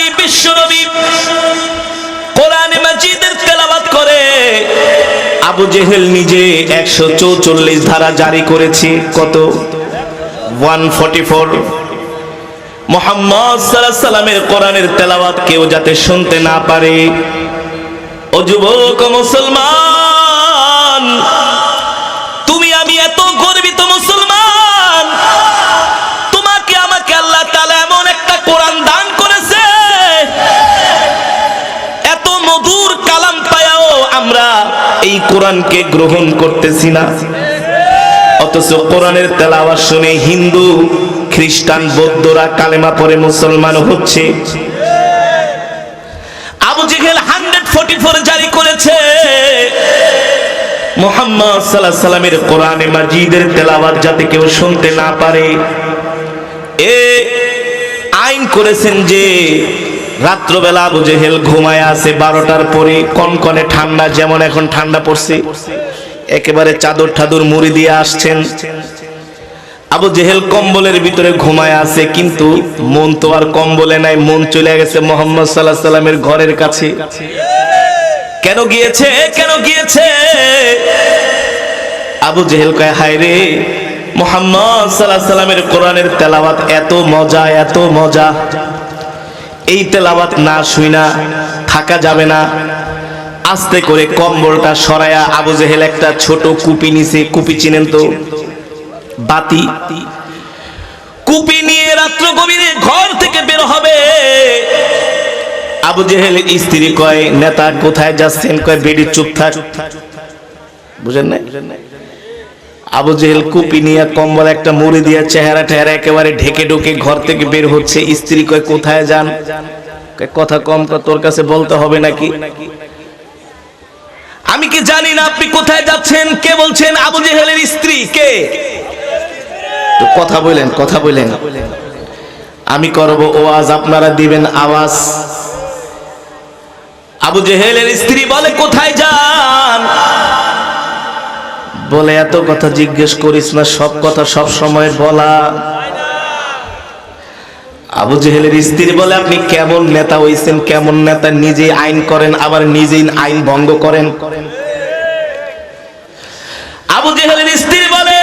নবী বিশ্ব নবী কোরআন মাজিদের তেলাওয়াত করে আবু জেহেল নিজে 144 ধারা জারি করেছে। কত? 144। মুহাম্মদ সাল্লাল্লাহু আলাইহি সাল্লামের কোরআনের তেলাওয়াত কেউ যাতে শুনতে না পারে। ও যুবক মুসলমান, তুমি আমি এত গর্বিত মুসলমান, তোমাকে আমাকে আল্লাহ তাআলা এমন একটা কোরআন দান করেছে, এত মধুর কালাম পায়াও আমরা এই কোরআনকে গ্রহণ করতেছি না। অথচ কোরআনের তেলাওয়াত শুনে হিন্দু, খ্রিস্টান, বৌদ্ধরা কালেমা পড়ে মুসলমান হচ্ছে। আবু জেহেল 144 জারি করেছে মুহাম্মদ সাল্লাল্লাহু আলাইহি সাল্লামের কোরআনে মাজিদের তেলাওয়াত যাতে কেউ শুনতে না পারে। এ আইন করেছেন যে রাত্রবেলা আবু জেহেল ঘুমায় আছে 12টার পরে, কনকনে ঠান্ডা, যেমন এখন ঠান্ডা পড়ছে, একেবারে চাদর ঠাদর মুড়ি দিয়ে আসছেন। আবু জেহেল কম্বলের ভিতরে ঘুমায় আছে, কিন্তু মন তো আর কম্বলে নাই, মন চলে গেছে মুহাম্মদ সাল্লাল্লাহু আলাইহি সাল্লামের ঘরের কাছে। কেন গিয়েছে? কেন গিয়েছে? আবু জেহেল কয়, হায় রে, মুহাম্মদ সাল্লাল্লাহু আলাইহি সাল্লামের কোরআনের তেলাওয়াত এত মজা, এত মজা, এই তেলাওয়াত না শুইনা থাকা যাবে না। আস্তে করে কম্বলটা সরায়া আবু জেহেল একটা ছোট কুপি নিছে। কুপি চিনেন তো? বাতি। কুপি নিয়ে রাত্র গভীরে ঘর থেকে বের হবে। আবু জেহেলের স্ত্রী কয়, নেতা কোথায় যাচ্ছেন? কয়, বেডি চুপ থাক। বুঝেন না? আবু জেহেল কুপি নিয়ে কম্বল একটা মুড়ি দিয়ে চেহারা টেহারা একেবারে ঢেকে ঢুকে ঘর থেকে বের হচ্ছে। স্ত্রী কয়, কোথায় যান? কয়, কথা কম, তোর কাছে বলতে হবে নাকি? আমি কি জানি না আপনি কোথায় যাচ্ছেন? কে বলছেন? আবু জেহেলের স্ত্রী। কে? কথা বলেন, কথা বলেন। আমি করব ওয়াজ, আপনারা দিবেন আওয়াজ। আবু জেহেলের স্ত্রী বলে, কোথায় যান? বলে, এত কথা জিজ্ঞেস করিস না, সব কথা সব সময় বলা। আবু জেহেলের স্ত্রী বলে, আপনি কেমন নেতা হইছেন? কেমন নেতা? নিজে আইন করেন, আবার নিজেই আইন ভঙ্গ করেন। আবু জেহেলের স্ত্রী বলে,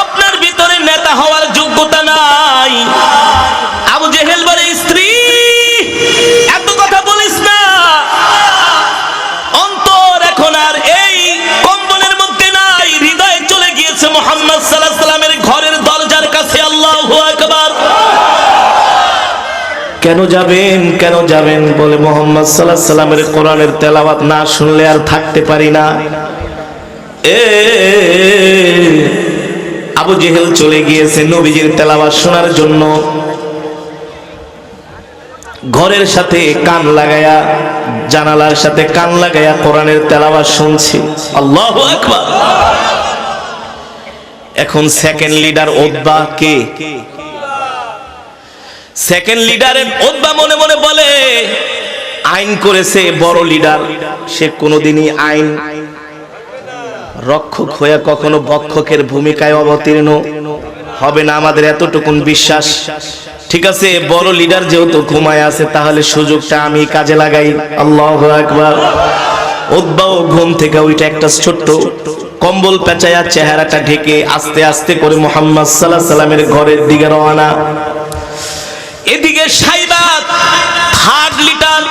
আপনার ভিতরে নেতা হওয়ার যোগ্যতা নাই। আবু জেহেল বলে, স্ত্রী, এত কথা বলিস না, অন্তর এখন আর এই কম্বলের মধ্যে নাই, হৃদয়ে চলে গিয়েছে মুহাম্মদ সাল্লাল্লাহু আলাইহি সাল্লামের ঘরের দরজার কাছে। আল্লাহু আকবার। কেন যাবেন? কেন যাবেন? বলে, মুহাম্মদ সাল্লাল্লাহু আলাইহি সাল্লামের কোরআনের তেলাওয়াত না শুনলে আর থাকতে পারি না। আবু জেহেল চলে গিয়েছে নবীজির তেলাওয়াত শোনার জন্য। ঘরের সাথে কান লাগায়া, জানালার সাথে কান লাগায়া কোরআনের তেলাওয়াত শুনছে। আল্লাহু আকবার। এখন সেকেন্ড লিডার উতবা কে? সেকেন্ড লিডারের উতবা মনে মনে বলে, আইন করেছে বড় লিডার, সে কোনোদিনই আইন রক্ষক হয়ে কখনো ভক্ষকের ভূমিকায় অবতীর্ণ হবে না, আমাদের এতটুকুন বিশ্বাস। ঠিক আছে, বড় লিডার যেহেতু ঘুমায় আছে, তাহলে সুযোগটা আমি কাজে লাগাই। আল্লাহু আকবার। উতবাও ঘুম থেকে ওইটা একটা ছোট্ট কম্বল পেঁচায়া চেহারাটা ঢেকে আস্তে আস্তে করে মুহাম্মদ সাল্লাল্লাহু আলাইহি সাল্লামের ঘরের দিকে রওনা। এদিকে সাইবাত থার্ড লিডার,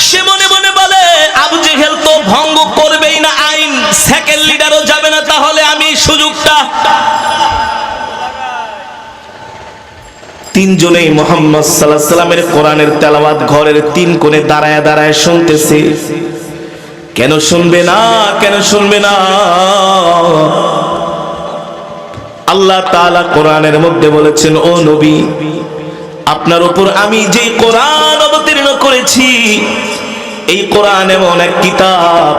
সে মনে মনে বলে, আবু জেহেল তো ভঙ্গ করবেই না আইন, সেকেন্ড লিডারও যাবে না, তাহলে আমি সুযোগটা। তিনজনেই মুহাম্মদ সাল্লাল্লাহু আলাইহি সাল্লামের কোরআনের তেলাওয়াত ঘরের তিন কোণে দাঁড়ায় দাঁড়ায় শুনতেছে। কেন শুনবে না? কেন শুনবে না? আল্লাহ তাআলা কোরআনের মধ্যে বলেছেন, ও নবী, আপনার উপর আমি যে কোরআন অবতীর্ণ করেছি, এই কোরআন এমন এক কিতাব,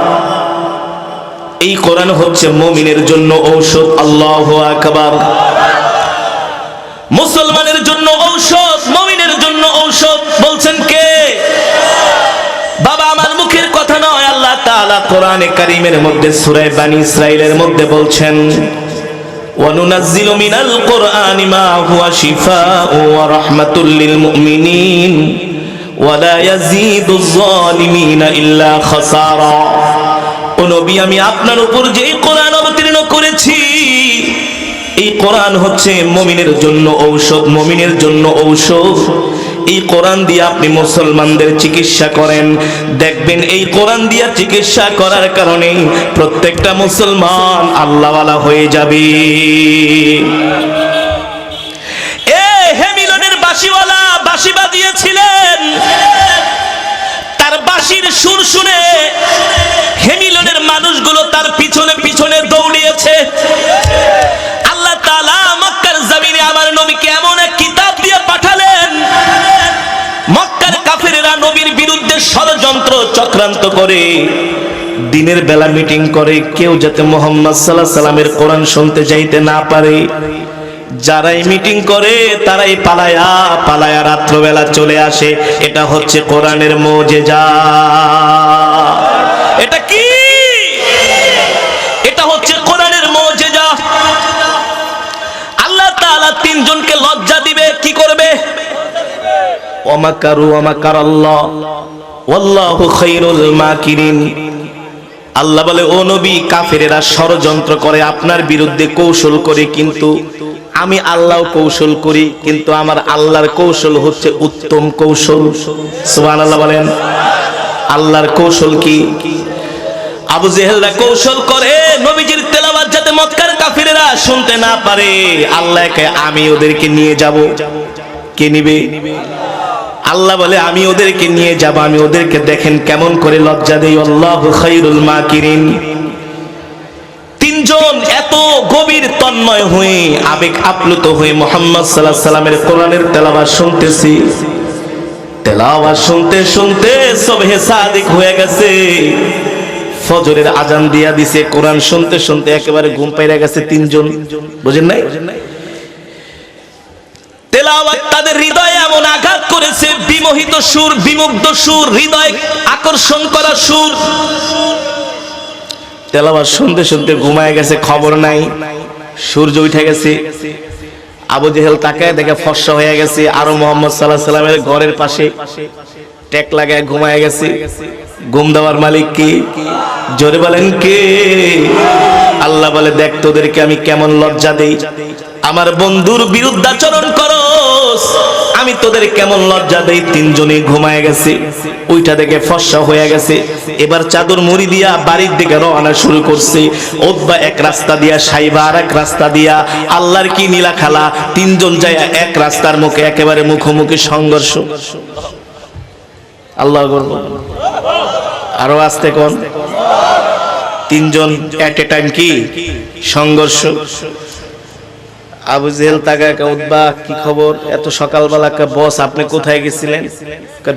এই কোরআন হচ্ছে মুমিনের জন্য ঔষধ। আল্লাহু আকবার। মুসলমানের জন্য ঔষধ, মুমিনের জন্য ঔষধ। বলছেন কে? বাবা, আমার মুখের কথা নয়, আল্লাহ তাআলা কোরআনে কারীমের মধ্যে সূরা বানী ইসরাঈলের মধ্যে বলছেন, وَنُنَزِّلُ مِنَ الْقُرْآنِ مَا هُوَ شِفَاءٌ وَرَحْمَةٌ لِّلْمُؤْمِنِينَ وَلَا يَزِيدُ الظَّالِمِينَ إِلَّا خَسَارًا। ও নবী, আমি আপনার উপর যে কোরআন অবতীর্ণ করেছি, এই কোরআন হচ্ছে মুমিনের জন্য ঔষধ, মুমিনের জন্য ঔষধ। এই কোরআন দিয়ে আপনি মুসলমানদের চিকিৎসা করেন, দেখবেন এই কোরআন দিয়ে চিকিৎসা করার কারণে প্রত্যেকটা মুসলমান আল্লাহওয়ালা হয়ে যাবে। হে মিলনের বাঁশিওয়ালা বাঁশি বাজিয়েছিলেন, তার বাঁশির সুর শুনে হে মিলনের মানুষগুলো তার পিছনে পিছনে দৌড়িয়েছে। আল্লাহ তাআলা মক্কার জমিনে আমার নবীকে এমন এক কিতাব দিয়ে পাঠালেন, মক্কার কাফেরেরা নবীর বিরুদ্ধে ষড়যন্ত্র চক্রান্ত করে, দিনের বেলা মিটিং করে, কেউ যাতে মুহাম্মদ সাল্লাল্লাহু আলাইহি সাল্লামের কোরআন শুনতে যাইতে না পারে। যারাই মিটিং করে তারাই পালায়া পালায়া রাত্রবেলা চলে আসে। এটা হচ্ছে কোরআনের মুজিজা। এটা কি? এটা হচ্ছে কোরআনের মুজিজা। আল্লাহ তাআলা তিনজনকে লজ্জা দিবে, কি করবে? ওয়ামাকারু ওয়ামাকারাল্লাহ ওয়াল্লাহু খায়রুল মাকিরিন। আল্লাহ বলে, ও নবী, কাফেরেরা ষড়যন্ত্র করে আপনার বিরুদ্ধে, কৌশল করে, কিন্তু আমি আল্লাহ কৌশল করি, কিন্তু আমার আল্লাহর কৌশল হচ্ছে উত্তম কৌশল। সুবহানাল্লাহ বলেন। আল্লাহর কৌশল কি? আবু জেহেলরা কৌশল করে নবীজির তেলাওয়াত যাতে মক্কার কাফেরেরা শুনতে না পারে, আল্লাহকে আমি ওদেরকে নিয়ে যাব। কে নিবে? আল্লাহ বলে, আমি ওদেরকে নিয়ে যাব, আমি ওদেরকে দেখেন কেমন করে লজ্জা দেই। আল্লাহু খায়রুল মাকিরিন। তিনজন এত গভীর তন্ময় হয়ে, আবেগ আপ্লুত হয়ে মুহাম্মদ সাল্লাল্লাহু আলাইহি সাল্লামের কোরআনের তেলাওয়াত শুনতেছি। তেলাওয়াত শুনতে শুনতে সুবহে সাদিক হয়ে গেছে, ফজরের আজান দিয়া দিছে। কোরআন শুনতে শুনতে একেবারে ঘুম পাইরা গেছে তিনজন। বুঝেন নাই? তেলাওয়াত তাদের হৃদয়ে এমন আঘাত করেছে, বিমোহিত সুর, বিমুগ্ধ সুর, হৃদয় আকর্ষণ করা সুর। তেলাওয়াত শুনতে শুনতে ঘুমায় গেছে, খবর নাই। সূর্য উঠে গেছে। আবু জেহেল তাকায় দেখে ফর্সা হয়ে গেছে, আরো মুহাম্মদ সাল্লাল্লাহু আলাইহি সাল্লামের ঘরের পাশে টেক লাগায় ঘুমায় গেছে। ঘুম দেওয়ার মালিক কি? জোরে বলেন কে? আল্লাহ বলে, দেখ তোদেরকে আমি কেমন লজ্জা দেই। আমার বন্ধুর বিরুদ্ধাচরণ করস, আমি তোদের কেমন লজ্জা দেই। তিনজনে ঘুমায় গেছে, ওইটা দেখে ফর্সা হয়ে গেছে। এবার চাদর মুড়ি দিয়া বাড়ির দিকে রওনা শুরু করছে। উতবা এক রাস্তা দিয়া, সাইবা আর এক রাস্তা দিয়া। আল্লাহর কি নীলা খেলা, তিনজন যায় এক রাস্তার মুখে, একেবারে মুখোমুখি সংঘর্ষ। আল্লাহ আরো আসতে কোন তিনজন এট এ টাইম কি সংঘর্ষ। আবু জেহেল তাকায়, উতবা কি খবর এত সকালবেলা? বস আপনি কোথায় গেছিলেন?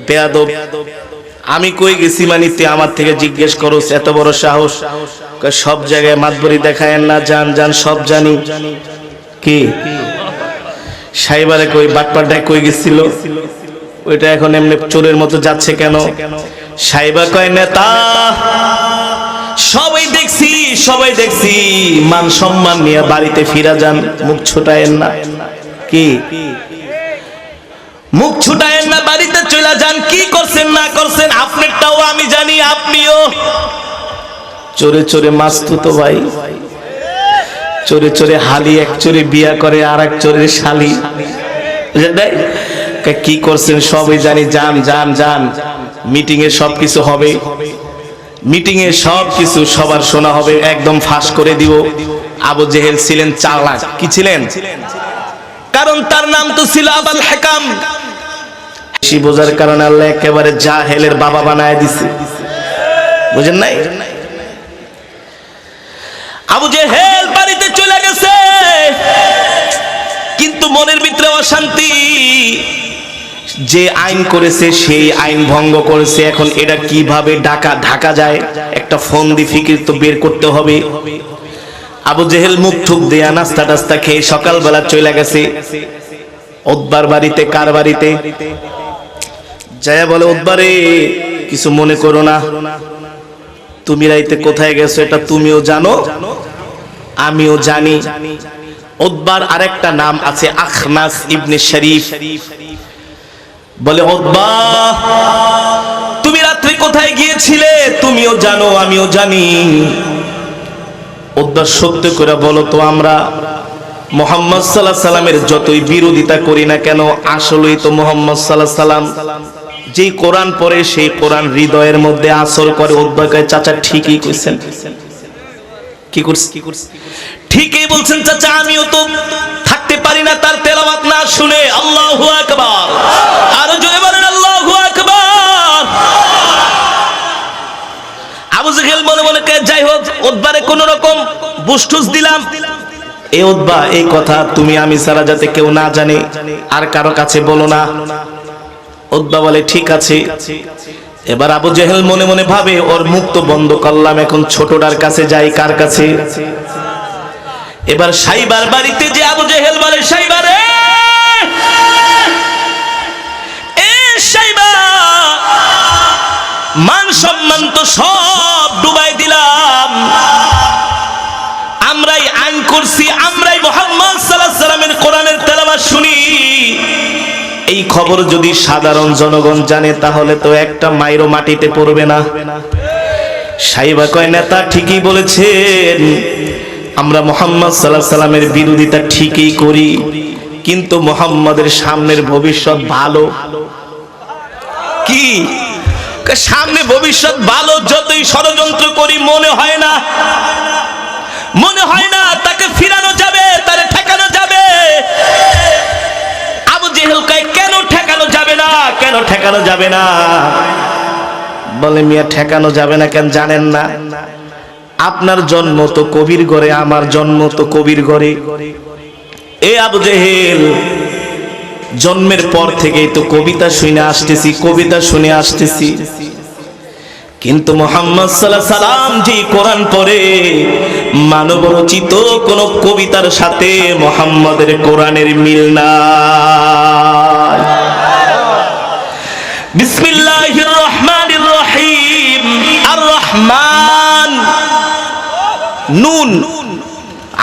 বেয়াদব, আমি কই গেছি মানে তুই আমার থেকে জিজ্ঞেস করস? এত বড় সাহস! সব জায়গায় মাতবরি দেখায়েন না, জান জান সব জানি। কি সাইবারে কই বাটপাটায় কই গেছিল? ওইটা এখন এমনি চোরের মতো যাচ্ছে কেন? সাইবা কয়, নেতা সবাই দেখছি, সবাই দেখছি, মান সম্মান নিয়ে বাড়িতে ফিরা যান, মুখ ছুটায়েন না। কি মুখ ছুটায়েন না, বাড়িতে চলে যান। কি করছেন না করছেন আপনারটাও আমি জানি, আপনিও। চোরে চোরে মাস্তুত ভাই, চোরে চোরে হালি, এক চোরে বিয়া করে আর এক চোরের শালি। কি করছেন সবাই জানি, যান যান যান। মিটিং এ সবকিছু হবে, মিটিং এ সবকিছু সবার শোনা হবে, একদম ফাঁস করে দিব। আবু জেহেল ছিলেন চালাক। কি ছিলেন? কারণ তার নাম তো ছিল আবুল হাকাম। বেশি বোঝার কারণে আল্লাহ একেবারে জাহেলের বাবা বানায় দিছে। বুঝেন নাই? আবু জেহেল বাড়িতে চলে গেছে, কিন্তু মনের ভিতরে অশান্তি। যে আইন করেছে সেই আইন ভঙ্গ করেছে। এখন এটা কিভাবে ঢাকা যায়? একটা ফোন দি ফিকির তো বের করতে হবে। আবু জেহেল মুখ ঠুক দেয়া নাস্তা টাস্তা খেয়ে সকালবেলা চলে গেছে উতবার বাড়িতে। কার বাড়িতে? যায় বলে, উতবারে কিছু মনে করো না, তুমি রাইতে কোথায় গেছো এটা তুমিও জানো, আমিও জানি। উতবার আরেকটা নাম আছে আখনাস ইবনে শরীফ। বলে উতবা, তুমি রাত্রে কোথায় গিয়েছিলে? তুমিও জানো আমিও জানি। উতবা, সত্য করে বলো তো, আমরা মুহাম্মদ সাল্লাল্লাহু আলাইহি সাল্লামের যতই বিরোধিতা করি না কেন, আসলেই তো মুহাম্মদ সাল্লাল্লাহু আলাইহি সাল্লাম যেই কোরআন পড়ে সেই কোরআন হৃদয়ের মধ্যে আসর করে। উতবা কয়, চাচা ঠিকই কইছেন। কি করছে? ঠিকই বলছেন চাচা, আমিও তো থাকতে পারি না তার তেলাওয়াত না শুনে। আল্লাহু আকবার, আরো জোরে বলেন আল্লাহু আকবার। আবু জেহেল মনে মনে কে, যাই হোক উতবারে কোন রকম বুস্টুস দিলাম। এ উতবা, এই কথা তুমি আমি ছাড়া যাতে কেউ না জানে, আর কারো কাছে বলো না। উতবা বলে ঠিক আছে। এবার আবু জেহেল মনে মনে ভাবে, ওর মুখ তো বন্ধ করলাম, এখন ছোটটার কাছে যাই। কার কাছে? এবার সাইবার বাড়িতে যে আবু জেহেল বলে, সাইবা রে, এ সাইবা, মান সম্মান তো সব ডুবাই দিলাম, আমরাই আইন করছি, আমরাই মুহাম্মদ সাল্লাল্লাহু আলাইহি সাল্লামের কোরআনের তেলাওয়াত শুনি। এই খবর যদি সাধারণ জনগণ জানে তাহলে তো একটা মাইরও মাটিতে পড়বে না। সাইবা কয়, নেতা ঠিকই বলেছেন, আমরা মুহাম্মদ সাল্লাল্লাহু আলাইহি সাল্লামের বিরোধিতা ঠিকই করি, কিন্তু মুহাম্মাদের সামনের ভবিষ্যৎ ভালো। কি সামনে ভবিষ্যৎ ভালো? যতই ষড়যন্ত্র করি মনে হয় না, মনে হয় না তাকে ফিরানো যাবে, তারে ঠেকানো যাবে। আবু জেহেল কয়, কেন ঠেকানো যাবে না? কেন ঠেকানো যাবে না? বলে, মিয়া ঠেকানো যাবে না কেন জানেন না? আপনার জন্ম তো কবির ঘরে, আমার জন্ম তো কবির ঘরে। এ আবু জেহেল, জন্মের পর থেকেই তো কবিতা শুনে আসতেছি, কবিতা শুনে আসতেছি, কিন্তু মুহাম্মদ সাল্লাল্লাহু আলাইহি সাল্লাম যে কোরআন পড়ে, মানব রচিত কোন কবিতার সাথে মুহাম্মাদের কোরআনের মিল নাই। বিসমিল্লাহির রহমানির রহিম। আর রহমান, নুন,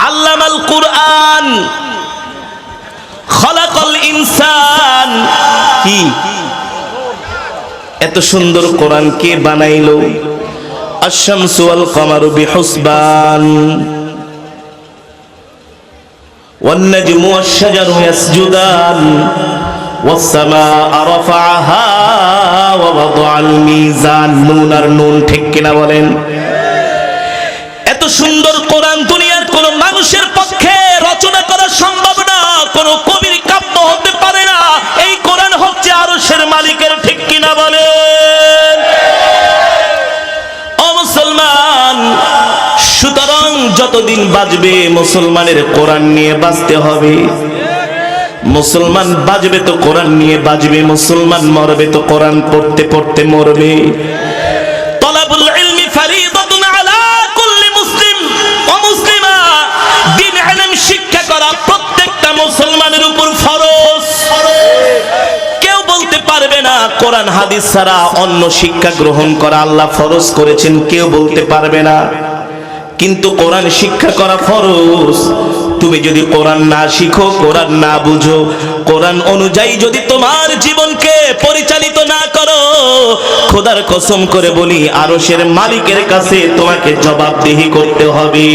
আল্লামাল কুরআন, খলাকাল ইনসান। কি এত সুন্দর কোরআন কে বানাইলো? আশ-শামসু ওয়াল কমারু বিহুসবান, ওয়ান নাজমু ওয়াশ-শাজারু ইয়াসজুদান, ওয়াস সামাআ রাফাআহা ওয়া ওয়াদাআল মিজান। নুন আর নুন, ঠিক কিনা বলেন? এত সুন্দর কোরআন দুনিয়ার কোন মানুষের পক্ষে রচনা করা সম্ভব না, কোন কবির কাব্য হতে পারে না। এই কোরআন হচ্ছে আরশের মালিকের, ঠিক কিনা বলেন? ও মুসলমান, সুতরাং যতদিন বাঁচবে মুসলমানের কোরআন নিয়ে বাঁচতে হবে। মুসলমান বাঁচবে তো কোরআন নিয়ে বাঁচবে, মুসলমান মরবে তো কোরআন পড়তে পড়তে মরবে। তলাবুল ইলমি ফারিদাতুন আলা কুল্লি মুসলিম ওয়া মুসলিমা। দ্বীন ইলম শিক্ষা করা প্রত্যেকটা মুসলমানের উপর ফরজ। কেউ বলতে পারবে না কোরআন হাদিস ছাড়া অন্য শিক্ষা গ্রহণ করা আল্লাহ ফরজ করেছেন, কেউ বলতে পারবে না, কিন্তু কোরআন শিক্ষা করা ফরজ। তুমি যদি কোরআন না শিখো, কোরআন না বুঝো, কোরআন অনুযায়ী যদি তোমার জীবনকে পরিচালিত না করো, খোদার কসম করে বলি আরশের মালিকের কাছে তোমাকে জবাবদিহি করতে হবে।